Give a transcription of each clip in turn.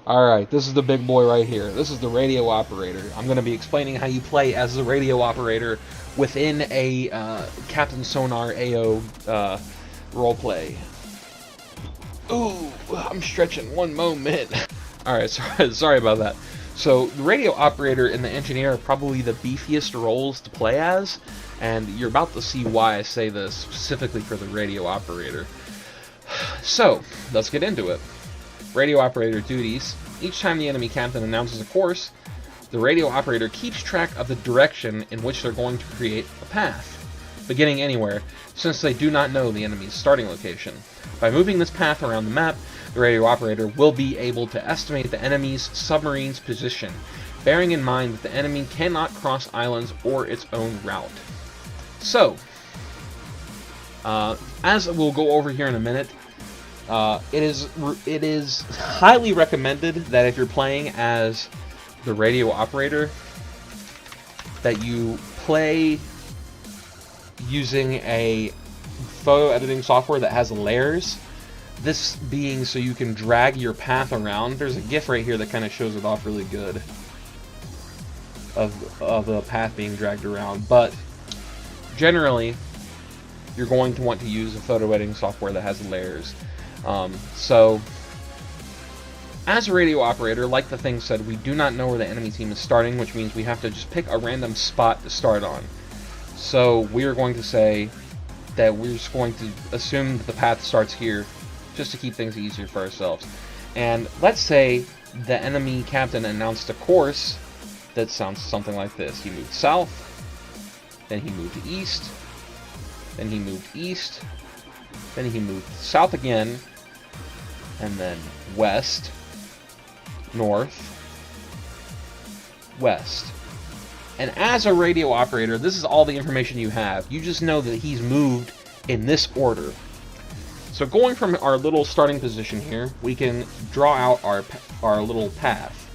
Alright, this is the big boy right here. This is the radio operator. I'm going to be explaining how you play as the radio operator within a Captain Sonar AO roleplay. Ooh, I'm stretching one moment. Alright, sorry about that. So, the radio operator and the engineer are probably the beefiest roles to play as, and you're about to see why I say this specifically for the radio operator. So, let's get into it. Radio operator duties. Each time the enemy captain announces a course, the radio operator keeps track of the direction in which they're going to create a path, beginning anywhere, since they do not know the enemy's starting location. By moving this path around the map, the radio operator will be able to estimate the enemy's submarine's position, bearing in mind that the enemy cannot cross islands or its own route. So, as we'll go over here in a minute, it is highly recommended that if you're playing as the radio operator, that you play using a photo editing software that has layers. This being so you can drag your path around. There's a GIF right here that kind of shows it off really good of the path being dragged around. But generally, you're going to want to use a photo editing software that has layers. So, as a radio operator, like the thing said, we do not know where the enemy team is starting, which means we have to just pick a random spot to start on. So, we are going to say that we're just going to assume that the path starts here, just to keep things easier for ourselves. And let's say the enemy captain announced a course that sounds something like this. He moved south, then he moved east, then he moved east, then he moved south again, and then west, north, west. And as a radio operator, this is all the information you have. You just know that he's moved in this order. So going from our little starting position here, we can draw out our little path.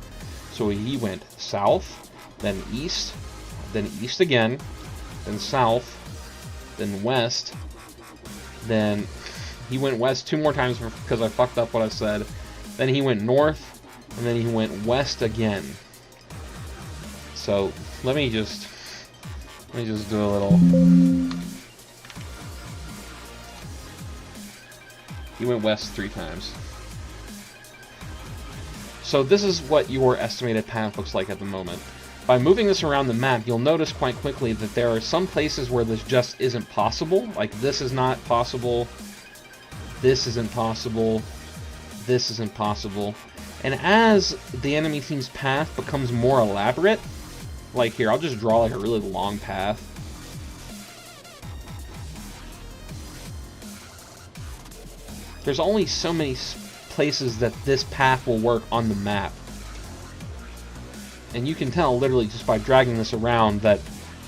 So he went south, then east again, then south, then west, then he went west 2 more times because I fucked up what I said. Then he went north, and then he went west again. So let me just do a little. He went west 3 times. So this is what your estimated path looks like at the moment. By moving this around the map, you'll notice quite quickly that there are some places where this just isn't possible. Like this is not possible. This isn't possible. This isn't possible. And as the enemy team's path becomes more elaborate, like here, I'll just draw like a really long path. There's only so many places that this path will work on the map. And you can tell literally just by dragging this around that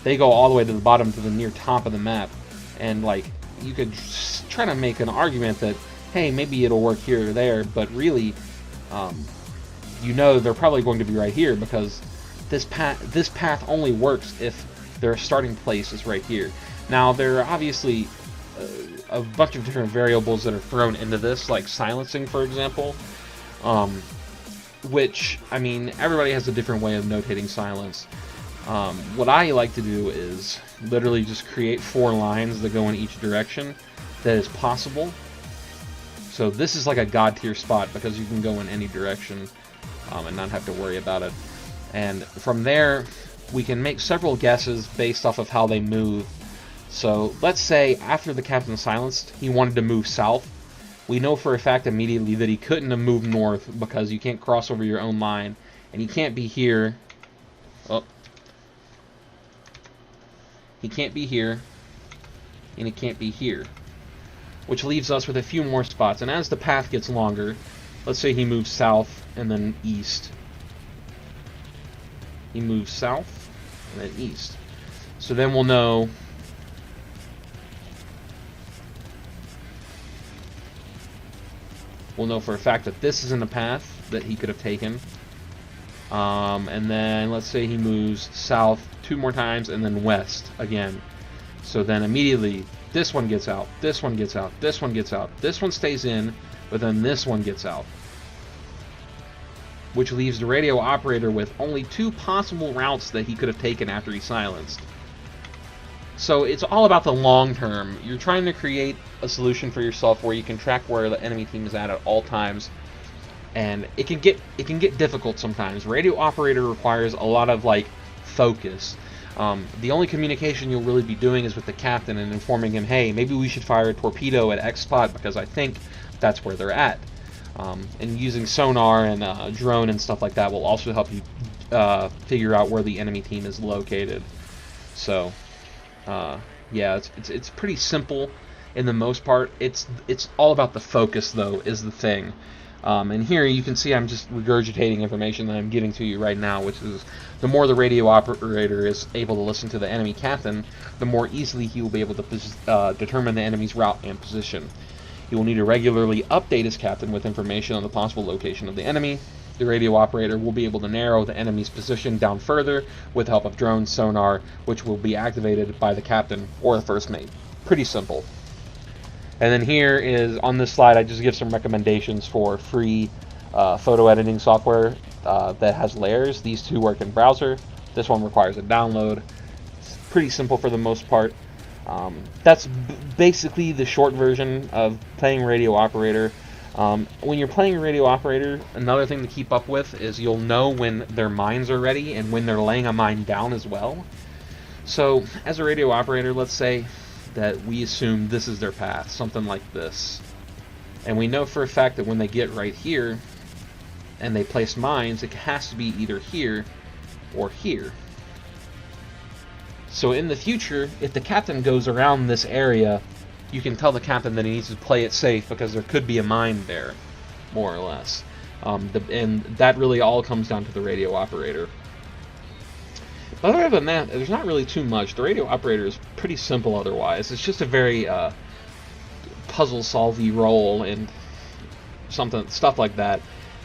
they go all the way to the bottom to the near top of the map. And like, you could try to make an argument that, hey, maybe it'll work here or there, but really, you know they're probably going to be right here because this path only works if their starting place is right here. Now, there are obviously a bunch of different variables that are thrown into this, like silencing, for example, which, I mean, everybody has a different way of notating silence. What I like to do is literally just create 4 lines that go in each direction that is possible. So this is like a god tier spot because you can go in any direction and not have to worry about it. And from there, we can make several guesses based off of how they move. So let's say after the captain silenced, he wanted to move south. We know for a fact immediately that he couldn't have moved north because you can't cross over your own line. And he can't be here. Oh. He can't be here. And he can't be here. Which leaves us with a few more spots. And as the path gets longer, let's say he moves south and then east. He moves south and then east. So then we'll know for a fact that this isn't a path that he could have taken. And then let's say he moves south 2 more times and then west again. So then immediately this one gets out, this one gets out, this one gets out, this one stays in, but then this one gets out. which leaves the radio operator with only 2 possible routes that he could have taken after he silenced. So it's all about the long term. You're trying to create a solution for yourself where you can track where the enemy team is at all times, and it can get difficult sometimes. Radio operator requires a lot of like focus. The only communication you'll really be doing is with the captain and informing him, hey, maybe we should fire a torpedo at X spot because I think that's where they're at. And using sonar and drone and stuff like that will also help you figure out where the enemy team is located. So yeah, it's pretty simple in the most part. It's all about the focus, though, is the thing. And here you can see I'm just regurgitating information that I'm giving to you right now, which is the more the radio operator is able to listen to the enemy captain, the more easily he will be able to determine the enemy's route and position. He will need to regularly update his captain with information on the possible location of the enemy. The radio operator will be able to narrow the enemy's position down further with the help of drone sonar, which will be activated by the captain or the first mate. Pretty simple. And then here is, on this slide, I just give some recommendations for free photo editing software that has layers. These two work in browser. This one requires a download. It's pretty simple for the most part. That's basically the short version of playing radio operator. When you're playing radio operator, another thing to keep up with is you'll know when their mines are ready and when they're laying a mine down as well. So as a radio operator, let's say that we assume this is their path, something like this. And we know for a fact that when they get right here and they place mines, it has to be either here or here. So in the future, if the captain goes around this area, you can tell the captain that he needs to play it safe because there could be a mine there, more or less. And that really all comes down to the radio operator. But other than that, there's not really too much. The radio operator is pretty simple otherwise. It's just a very puzzle-solvey role and stuff like that.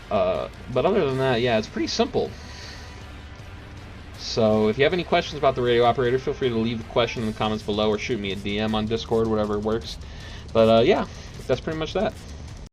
But other than that, yeah, it's pretty simple. So if you have any questions about the radio operator, feel free to leave the question in the comments below or shoot me a DM on Discord, whatever works. But yeah, that's pretty much that.